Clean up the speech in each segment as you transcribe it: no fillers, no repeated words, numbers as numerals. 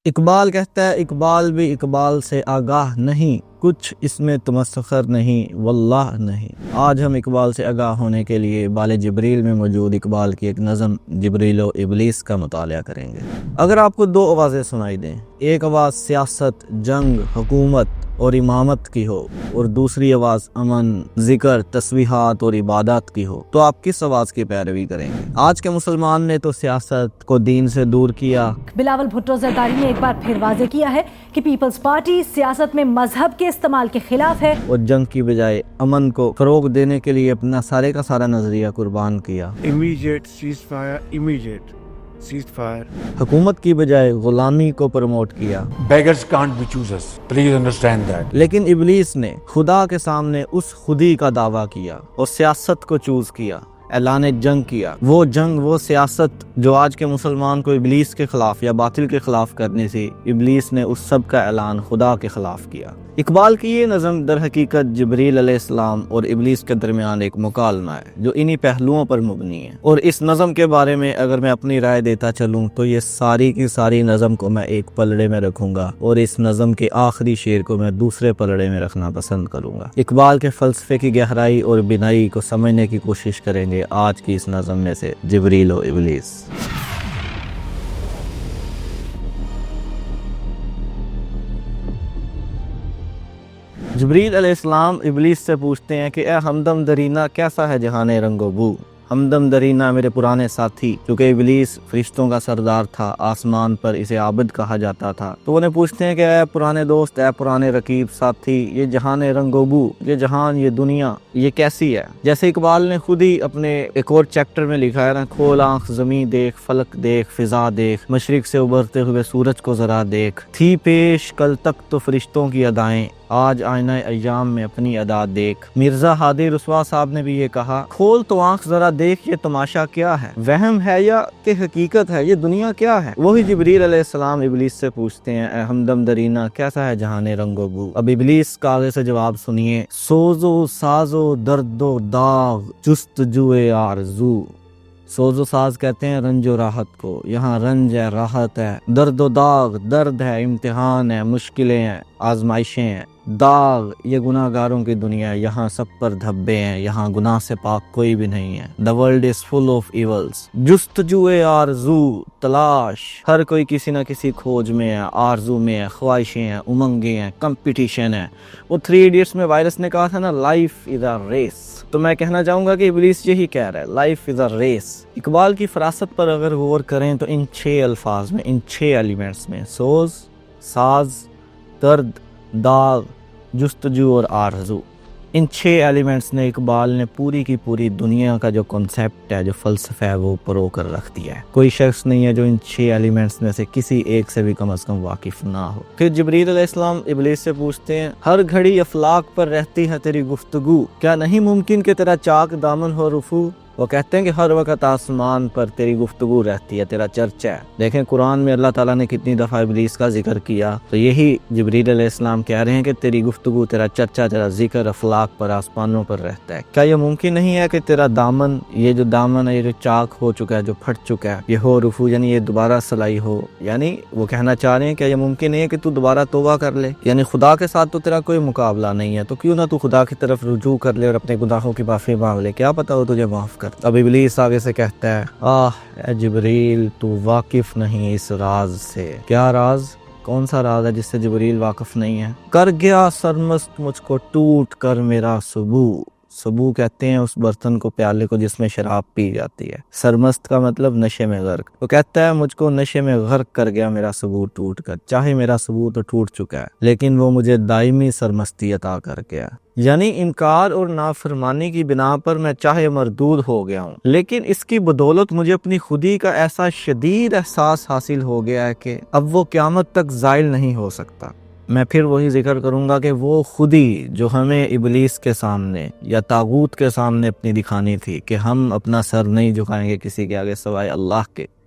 اقبال کہتا ہے اقبال بھی اقبال سے آگاہ نہیں، کچھ اس میں تمسخر نہیں واللہ نہیں۔ آج ہم اقبال سے آگاہ ہونے کے لیے بال جبریل میں موجود اقبال کی ایک نظم جبریل و ابلیس کا مطالعہ کریں گے۔ اگر آپ کو دو آوازیں سنائی دیں، ایک آواز سیاست، جنگ، حکومت اور امامت کی ہو اور دوسری آواز امن، ذکر، تسبیحات اور عبادات کی ہو، تو آپ کس آواز کی پیروی کریں گے؟ آج کے مسلمان نے تو سیاست کو دین سے دور کیا۔ بلاول بھٹو زرداری نے ایک بار پھر واضح کیا ہے کہ پیپلز پارٹی سیاست میں مذہب کے استعمال کے خلاف ہے اور جنگ کی بجائے امن کو فروغ دینے کے لیے اپنا سارے کا سارا نظریہ قربان کیا۔ Immediate ceasefire, immediate ceasefire. حکومت کی بجائے غلامی کو پروموٹ کیا۔ Beggars can't be choosers. Please understand that. لیکن ابلیس نے خدا کے سامنے اس خودی کا دعویٰ کیا اور سیاست کو چوز کیا، اعلان جنگ کیا۔ وہ جنگ، وہ سیاست جو آج کے مسلمان کو ابلیس کے خلاف یا باطل کے خلاف کرنی تھی، ابلیس نے اس سب کا اعلان خدا کے خلاف کیا۔ اقبال کی یہ نظم در حقیقت جبریل علیہ السلام اور ابلیس کے درمیان ایک مکالمہ ہے جو انہی پہلوؤں پر مبنی ہے، اور اس نظم کے بارے میں اگر میں اپنی رائے دیتا چلوں تو یہ ساری کی ساری نظم کو میں ایک پلڑے میں رکھوں گا اور اس نظم کے آخری شعر کو میں دوسرے پلڑے میں رکھنا پسند کروں گا۔ اقبال کے فلسفے کی گہرائی اور بینائی کو سمجھنے کی کوشش کریں گے آج کی اس نظم میں سے جبریل و ابلیس۔ جبریل علیہ السلام ابلیس سے پوچھتے ہیں کہ اے ہمدم درینہ کیسا ہے جہان رنگ و بو؟ ہمدم درینہ میرے پرانے ساتھی، چونکہ ابلیس فرشتوں کا سردار تھا، آسمان پر اسے عابد کہا جاتا تھا، تو انہیں پوچھتے ہیں کہ اے پرانے دوست، اے پرانے رقیب ساتھی، یہ جہان رنگ و بو، یہ جہان، یہ دنیا، یہ کیسی ہے؟ جیسے اقبال نے خود ہی اپنے ایک اور چیپٹر میں لکھا ہے نا، کھول آنکھ زمین دیکھ، فلک دیکھ، فضا دیکھ، مشرق سے ابھرتے ہوئے سورج کو ذرا دیکھ، تھی پیش کل تک تو فرشتوں کی ادائیں، آج آئینہ ایام میں اپنی ادا دیکھ۔ مرزا ہادی رسوا صاحب نے بھی یہ کہا، کھول تو آنکھ ذرا دیکھ، یہ تماشا کیا ہے؟ وہم ہے یا کہ حقیقت ہے؟ یہ دنیا کیا ہے؟ وہی جبریل علیہ السلام ابلیس سے پوچھتے ہیں، اے ہمدم درینہ کیسا ہے جہان رنگ و بو؟ اب ابلیس کا آگے سے جواب سنیے، سوز و ساز و درد و داغ جستجو آرزو۔ سوز و ساز کہتے ہیں رنج و راحت کو، یہاں رنج ہے، راحت ہے، درد و داغ، درد ہے، امتحان ہے، مشکلیں ہیں، آزمائشیں ہیں، داغ یہ گناہ گاروں کی دنیا ہے، یہاں سب پر دھبے ہیں، یہاں گناہ سے پاک کوئی بھی نہیں ہے۔ The world is full of evils۔ جستجو آرزو، تلاش، ہر کوئی کسی نہ کسی کھوج میں ہے، آرزو میں ہے، خواہشیں ہیں، امنگیں ہیں، کمپٹیشن ہے۔ وہ 3 ایڈیٹس میں وائرس نے کہا تھا نا، لائف از اے ریس، تو میں کہنا چاہوں گا کہ ابلیس یہی کہہ رہا ہے، life is a race. Iqbal کی فراست پر اگر غور کریں تو ان 6 الفاظ میں، ان 6 ایلیمنٹس میں، سوز، ساز، درد، داغ، جستجو اور آرزو، ان 6 ایلیمنٹس نے اقبال نے پوری کی پوری دنیا کا جو کنسیپٹ ہے، جو فلسفہ ہے، وہ پرو کر رکھ دیا ہے۔ کوئی شخص نہیں ہے جو ان 6 ایلیمنٹس میں سے کسی ایک سے بھی کم از کم واقف نہ ہو۔ پھر جبریل علیہ السلام ابلیس سے پوچھتے ہیں، ہر گھڑی افلاک پر رہتی ہے تیری گفتگو، کیا نہیں ممکن کہ تیرا چاک دامن ہو رفو؟ وہ کہتے ہیں کہ ہر وقت آسمان پر تیری گفتگو رہتی ہے، تیرا چرچا ہے۔ دیکھیں قرآن میں اللہ تعالیٰ نے کتنی دفعہ ابلیس کا ذکر کیا، تو یہی جبریل علیہ السلام کہہ رہے ہیں کہ تیری گفتگو، تیرا چرچا، تیرا ذکر افلاک پر، آسمانوں پر رہتا ہے۔ کیا یہ ممکن نہیں ہے کہ تیرا دامن، یہ جو دامن ہے، یہ جو چاک ہو چکا ہے، جو پھٹ چکا ہے، یہ ہو رفو، یعنی یہ دوبارہ سلائی ہو؟ یعنی وہ کہنا چاہ رہے ہیں کہ یہ ممکن نہیں ہے کہ تو دوبارہ توبہ کر لے؟ یعنی خدا کے ساتھ تو تیرا کوئی مقابلہ نہیں ہے، تو کیوں نہ تو خدا کی طرف رجوع کر لے اور اپنے گناہوں کی معافی مانگ لے، کیا پتہ وہ تجھے معاف کر۔ اب ابلیس آگے سے کہتا ہے، اے جبریل تو واقف نہیں اس راز سے۔ کیا راز؟ کون سا راز ہے جس سے جبریل واقف نہیں ہے؟ کر گیا سرمست مجھ کو ٹوٹ کر میرا سبو۔ سبو کہتے ہیں اس برتن کو، پیالے کو جس میں شراب پی جاتی ہے۔ سرمست کا مطلب نشے میں غرق۔ وہ کہتا ہے مجھ کو نشے میں غرق کر گیا میرا سبو ٹوٹ کر، چاہے میرا سبو تو ٹوٹ چکا ہے لیکن وہ مجھے دائمی سرمستی عطا کر گیا۔ یعنی انکار اور نافرمانی کی بنا پر میں چاہے مردود ہو گیا ہوں، لیکن اس کی بدولت مجھے اپنی خودی کا ایسا شدید احساس حاصل ہو گیا ہے کہ اب وہ قیامت تک زائل نہیں ہو سکتا۔ میں پھر وہی ذکر کروں گا کہ وہ خودی جو ہمیں ابلیس کے سامنے یا طاغوت کے سامنے اپنی دکھانی تھی کہ ہم اپنا سر نہیں جھکائیں گے کسی کے آگے سوائے اللہ کے،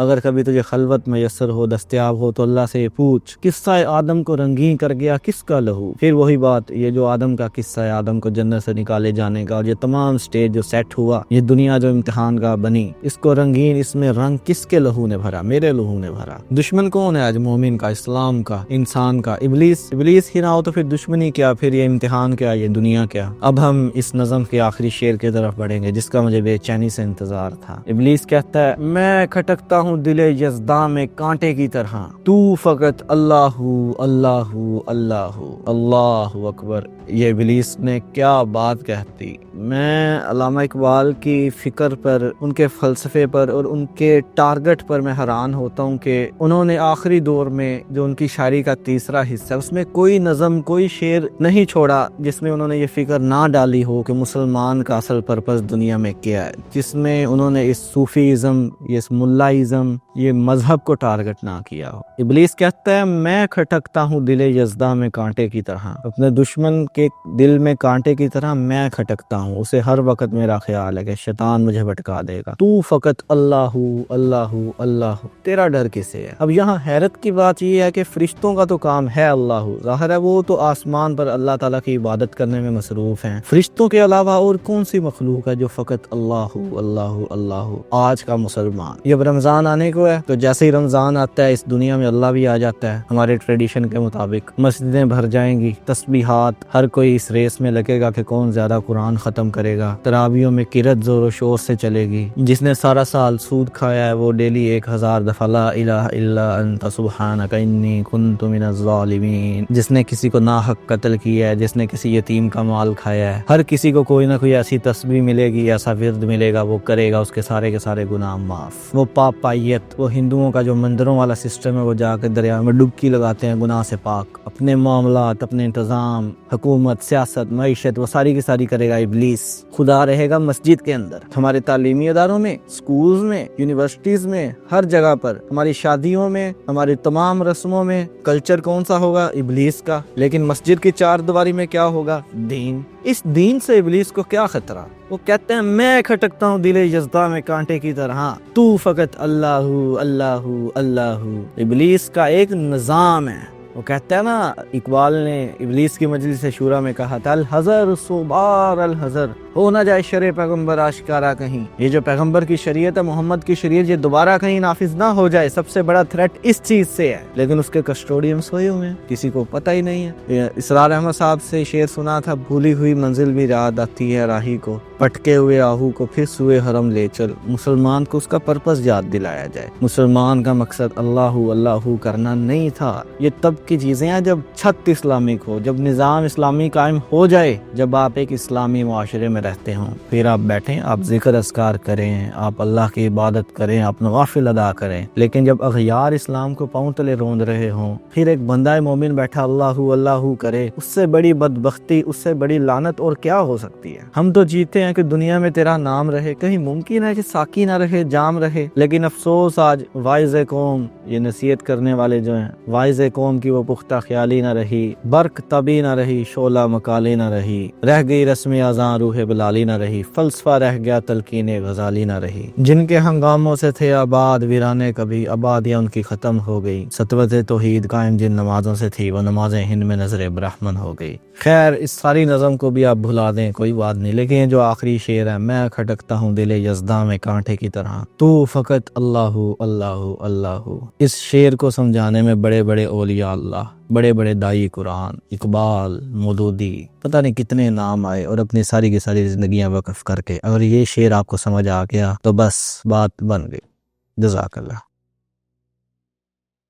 اگر کبھی تجھے خلوت میسر ہو، دستیاب ہو تو اللہ سے پوچھ قصہ آدم کو رنگین کر گیا کس کا لہو۔ پھر وہی بات، یہ جو آدم کا قصہ ہے، آدم کو جنت سے نکالے جانے کا، اور یہ تمام سٹیج جو سیٹ ہوا، یہ دنیا جو امتحان کا بنی، اس کو رنگین، اس میں رنگ کس کے لہو نے بھرا؟ میرے لہو نے بھرا۔ دشمن کون ہے آج؟ مومن کا، اسلام کا، انسان کا، ابلیس ہی نہ ہو تو پھر دشمنی کیا، پھر یہ امتحان کیا، یہ دنیا کیا۔ اب ہم اس نظم کے آخری شعر کی طرف بڑھیں گے جس کا مجھے بے چینی سے انتظار تھا۔ ابلیس کہتا ہے، میں کھٹکتا ہوں دل یزداں میں کانٹے کی طرح، تو فقط اللہ اللہ اللہ اللہ اکبر۔ یہ ابلیس نے کیا بات کہتی۔ میں علامہ اقبال کی فکر پر، ان کے فلسفے پر اور ان کے ٹارگٹ پر میں حیران ہوتا ہوں کہ انہوں نے آخری دور میں جو ان کی شاعری کا تیسرا حصہ، اس میں کوئی نظم، کوئی شعر نہیں چھوڑا جس میں انہوں نے یہ فکر نہ ڈالی ہو کہ مسلمان کا اصل پرپس دنیا میں کیا ہے، جس میں انہوں نے اس صوفیزم، اس ملائزم، یہ مذہب کو ٹارگٹ نہ کیا ہو۔ ابلیس کہتا ہے، میں کھٹکتا ہوں دل یزداں میں کانٹے کی طرح، اپنے دشمن کے دل میں کانٹے کی طرح میں کھٹکتا ہوں، اسے ہر وقت میرا خیال ہے کہ شیطان مجھے بھٹکا دے گا۔ تو فقط اللہ اللہ اللہ، تیرا ڈر کسے ہے؟ اب یہاں حیرت کی بات یہ ہے کہ فرشتوں کا تو کام ہے اللہ، ظاہر ہے وہ تو آسمان پر اللہ تعالیٰ کی عبادت کرنے میں مصروف ہیں۔ فرشتوں کے علاوہ اور کون سی مخلوق ہے جو فقط اللہ اللہ اللہ؟ آج کا مسلمان، جب رمضان آنے کو ہے تو جیسے ہی رمضان آتا ہے اس دنیا میں اللہ بھی آ جاتا ہے۔ ہمارے ٹریڈیشن کے مطابق مسجدیں بھر جائیں گی، تسبیحات، ہر کوئی اس ریس میں لگے گا کہ کون زیادہ قرآن ختم کرے گا، تراویحوں میں قرات زور و شور سے چلے گی۔ جس نے سارا سال سود کھایا ہے وہ ڈیلی 1000 دفعہ لا الہ الا انت سبحانک انی کنت من الظالمین۔ جس نے کسی کو ناحق قتل کیا ہے، جس نے کسی یتیم کا مال کھایا ہے، ہر کسی کو کوئی نہ کوئی ایسی تسبیح ملے گی، ایسا ورد ملے گا، وہ کرے گا، اس کے سارے گناہ معاف۔ وہ پاپائیت، وہ ہندوؤں کا جو مندروں والا سسٹم ہے، وہ جا کے دریا میں ڈبکی لگاتے ہیں گناہ سے پاک، اپنے معاملات، اپنے انتظام، حکومت، سیاست، معیشت، وہ ساری کی ساری کرے گا ابلیس۔ خدا رہے گا مسجد کے اندر، ہمارے تعلیمی اداروں میں، سکولز میں، یونیورسٹیز میں، ہر جگہ پر، ہماری شادیوں میں، ہماری تمام رسموں میں کلچر کون سا ہوگا؟ ابلیس کا۔ لیکن مسجد کی چار دیواری میں کیا ہوگا؟ دین۔ اس دین سے ابلیس کو کیا خطرہ؟ وہ کہتے ہیں، میں کھٹکتا ہوں دل یزداں میں کانٹے کی طرح، تو فقط اللہ اللہ اللہ۔ ابلیس کا ایک نظام ہے۔ وہ کہتا ہے نا، اقبال نے ابلیس کی مجلس شورا میں کہا تھا، الحذر سبار الحذر، ہو نہ جائے شرع پیغمبر آشکارا کہیں۔ یہ جو پیغمبر کی شریعت ہے، محمد کی شریعت، یہ دوبارہ کہیں نافذ نہ ہو جائے۔ سب سے بڑا تھریٹ اس چیز سے ہے، لیکن اس کے کسٹوڈین سوئے ہوئے ہیں، کسی کو پتہ ہی نہیں ہے۔ اسرار احمد صاحب سے شعر سنا تھا، بھولی ہوئی منزل بھی یاد آتی ہے راہی کو، پٹکے ہوئے آہو کو پھر سوئے حرم لے چل۔ مسلمان کو اس کا پرپس یاد دلایا جائے۔ مسلمان کا مقصد اللہ اللہ کرنا نہیں تھا۔ یہ تب کی چیزیں ہیں جب چھت اسلامک ہو، جب نظام اسلامی قائم ہو جائے، جب آپ ایک اسلامی معاشرے میں رہتے ہوں، پھر آپ بیٹھیں، آپ ذکر اذکار کریں، آپ اللہ کی عبادت کریں، آپ نوافل ادا کریں۔ لیکن جب اغیار اسلام کو پاؤں تلے روند رہے ہوں، پھر ایک بندہ مومن بیٹھا اللہ اللہ کرے، اس سے بڑی بدبختی، اس سے بڑی لعنت اور کیا ہو سکتی ہے؟ ہم تو جیتے ہیں کہ دنیا میں تیرا نام رہے، کہیں ممکن ہے کہ ساقی نہ رہے، جام رہے، لیکن افسوس آج وائز قوم، یہ نصیحت کرنے والے جو ہیں، وائز قوم کی وہ پختہ خیالی نہ رہی، برق طبی نہ رہی، شعلہ مکالی نہ رہی، رہ گئی رسم اذاں روح بلالی نہ رہی، فلسفہ رہ گیا تلقین غزالی نہ رہی۔ جن کے ہنگاموں سے تھے آباد ویرانے کبھی، آبادیاں ان کی ختم ہو گئی، سطوت توحید قائم جن نمازوں سے تھی، وہ نمازیں ہند میں نظر برہمن ہو گئی۔ خیر، اس ساری نظم کو بھی آپ بھلا دیں، کوئی بات نہیں، لیکن یہ جو آخری شعر ہے، میں کھٹکتا ہوں دل یزداں میں کانٹے کی طرح، تو فقط اللہ اللہ اللہ۔ اس شعر کو سمجھانے میں بڑے بڑے اولیاء اللہ، بڑے بڑے دائی قرآن، اقبال، مودودی، پتہ نہیں کتنے نام آئے، اور اپنی ساری کی ساری زندگیاں وقف کر کے اگر یہ شعر آپ کو سمجھ آ گیا تو بس بات بن گئی۔ جزاک اللہ۔